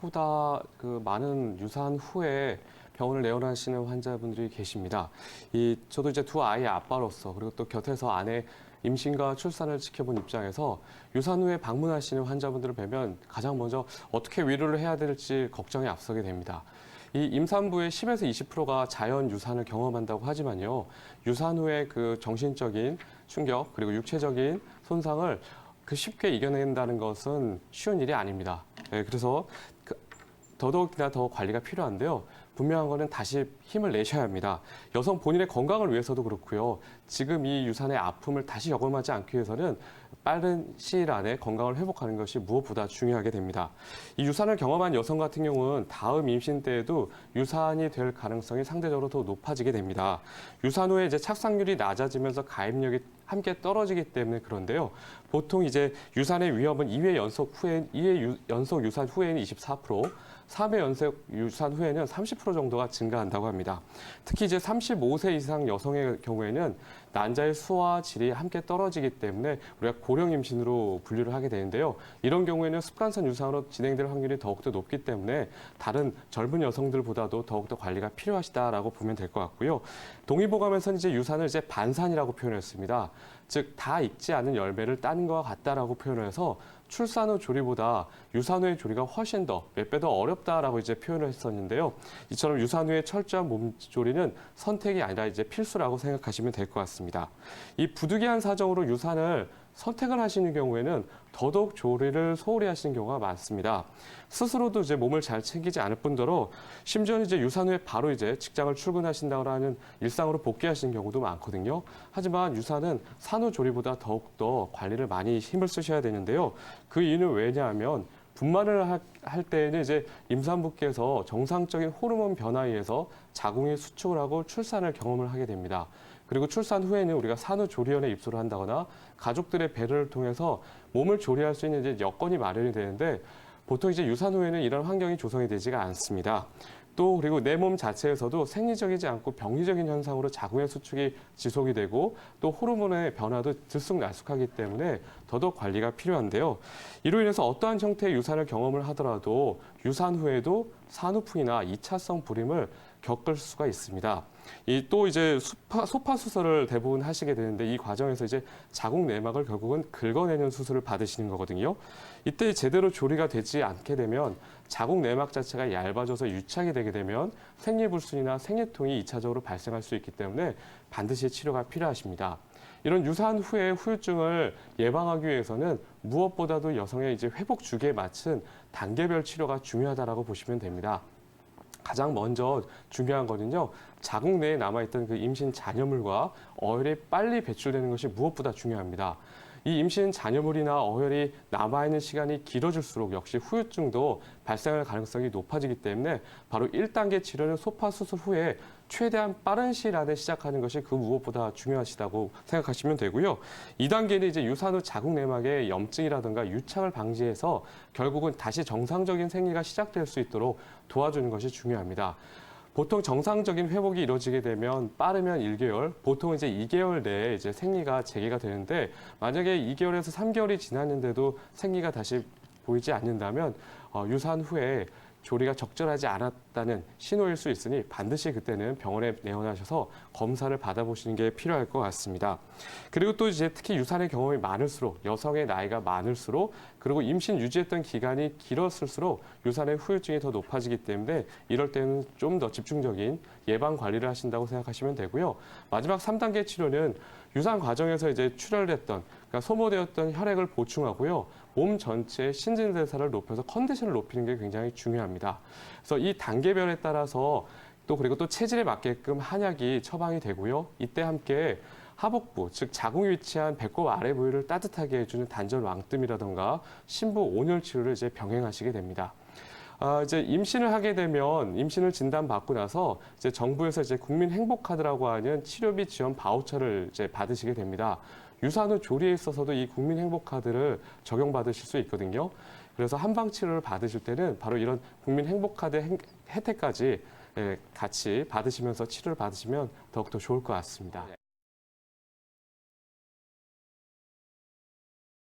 생각보다 많은 유산 후에 병원을 내원하시는 환자분들이 계십니다. 저도 이제 두 아이의 아빠로서 그리고 또 곁에서 아내 임신과 출산을 지켜본 입장에서 유산 후에 방문하시는 환자분들을 뵈면 가장 먼저 어떻게 위로를 해야 될지 걱정이 앞서게 됩니다. 이 임산부의 10에서 20%가 자연 유산을 경험한다고 하지만요. 유산 후에 그 정신적인 충격 그리고 육체적인 손상을 쉽게 이겨낸다는 것은 쉬운 일이 아닙니다. 네, 그래서 더더욱이나 더 관리가 필요한데요. 분명한 거는 다시 힘을 내셔야 합니다. 여성 본인의 건강을 위해서도 그렇고요. 지금 이 유산의 아픔을 다시 경험하지 않기 위해서는 빠른 시일 안에 건강을 회복하는 것이 무엇보다 중요하게 됩니다. 이 유산을 경험한 여성 같은 경우는 다음 임신 때에도 유산이 될 가능성이 상대적으로 더 높아지게 됩니다. 유산 후에 이제 착상률이 낮아지면서 가입력이 함께 떨어지기 때문에 그런데요. 보통 이제 유산의 위험은 2회 연속 유산 후에는 24%, 3회 연속 유산 후에는 30% 정도가 증가한다고 합니다. 특히 이제 35세 이상 여성의 경우에는 난자의 수와 질이 함께 떨어지기 때문에 우리가 고령 임신으로 분류를 하게 되는데요. 이런 경우에는 습관성 유산으로 진행될 확률이 더욱더 높기 때문에 다른 젊은 여성들보다도 더욱더 관리가 필요하시다라고 보면 될 것 같고요. 동의보감에서는 이제 유산을 이제 반산이라고 표현했습니다. 즉, 다 익지 않은 열매를 따는 것과 같다라고 표현을 해서 출산 후 조리보다 유산 후의 조리가 훨씬 더 몇 배 더 어렵다라고 이제 표현을 했었는데요. 이처럼 유산 후의 철저한 몸조리는 선택이 아니라 이제 필수라고 생각하시면 될 것 같습니다. 이 부득이한 사정으로 유산을 선택을 하시는 경우에는 더더욱 조리를 소홀히 하시는 경우가 많습니다. 스스로도 이제 몸을 잘 챙기지 않을 뿐더러 심지어는 이제 유산 후에 바로 이제 직장을 출근하신다는 일상으로 복귀하시는 경우도 많거든요. 하지만 유산은 산후조리보다 더욱더 관리를 많이 힘을 쓰셔야 되는데요. 그 이유는 왜냐하면 분만을 할 때에는 이제 임산부께서 정상적인 호르몬 변화에 의해서 자궁이 수축을 하고 출산을 경험을 하게 됩니다. 그리고 출산 후에는 우리가 산후조리원에 입소를 한다거나 가족들의 배려를 통해서 몸을 조리할 수 있는 이제 여건이 마련이 되는데 보통 이제 유산 후에는 이런 환경이 조성이 되지가 않습니다. 또 그리고 내 몸 자체에서도 생리적이지 않고 병리적인 현상으로 자궁의 수축이 지속이 되고 또 호르몬의 변화도 들쑥날쑥하기 때문에 더더욱 관리가 필요한데요. 이로 인해서 어떠한 형태의 유산을 경험을 하더라도 유산 후에도 산후풍이나 2차성 불임을 겪을 수가 있습니다. 또 이제 소파 수술을 대부분 하시게 되는데 이 과정에서 이제 자궁 내막을 결국은 긁어내는 수술을 받으시는 거거든요. 이때 제대로 조리가 되지 않게 되면 자궁 내막 자체가 얇아져서 유착이 되게 되면 생리불순이나 생리통이 2차적으로 발생할 수 있기 때문에 반드시 치료가 필요하십니다. 이런 유산 후의 후유증을 예방하기 위해서는 무엇보다도 여성의 이제 회복 주기에 맞춘 단계별 치료가 중요하다라고 보시면 됩니다. 가장 먼저 중요한 거는요, 자궁 내에 남아있던 그 임신 잔여물과 어혈이 빨리 배출되는 것이 무엇보다 중요합니다. 이 임신 잔여물이나 어혈이 남아있는 시간이 길어질수록 역시 후유증도 발생할 가능성이 높아지기 때문에 바로 1단계 치료는 소파 수술 후에 최대한 빠른 시일 안에 시작하는 것이 그 무엇보다 중요하시다고 생각하시면 되고요. 2단계는 이제 유산 후 자궁 내막의 염증이라든가 유착을 방지해서 결국은 다시 정상적인 생리가 시작될 수 있도록 도와주는 것이 중요합니다. 보통 정상적인 회복이 이루어지게 되면 빠르면 1개월, 보통 이제 2개월 내에 이제 생리가 재개가 되는데 만약에 2개월에서 3개월이 지났는데도 생리가 다시 보이지 않는다면 유산 후에 조리가 적절하지 않았다는 신호일 수 있으니 반드시 그때는 병원에 내원하셔서 검사를 받아보시는 게 필요할 것 같습니다. 그리고 또 이제 특히 유산의 경험이 많을수록 여성의 나이가 많을수록 그리고 임신 유지했던 기간이 길었을수록 유산의 후유증이 더 높아지기 때문에 이럴 때는 좀 더 집중적인 예방 관리를 하신다고 생각하시면 되고요. 마지막 3단계 치료는 유산 과정에서 이제 출혈했던 그러니까 소모되었던 혈액을 보충하고요. 몸 전체의 신진대사를 높여서 컨디션을 높이는 게 굉장히 중요합니다. 그래서 이 단계별에 따라서 그리고 또 체질에 맞게끔 한약이 처방이 되고요. 이때 함께 하복부, 즉 자궁이 위치한 배꼽 아래 부위를 따뜻하게 해주는 단전 왕뜸이라든가 신부 온열 치료를 이제 병행하시게 됩니다. 이제 임신을 하게 되면 임신을 진단받고 나서 이제 정부에서 이제 국민 행복카드라고 하는 치료비 지원 바우처를 이제 받으시게 됩니다. 유산 후 조리에 있어서도 이 국민 행복카드를 적용받으실 수 있거든요. 그래서 한방 치료를 받으실 때는 바로 이런 국민 행복카드 혜택까지 같이 받으시면서 치료를 받으시면 더욱더 좋을 것 같습니다.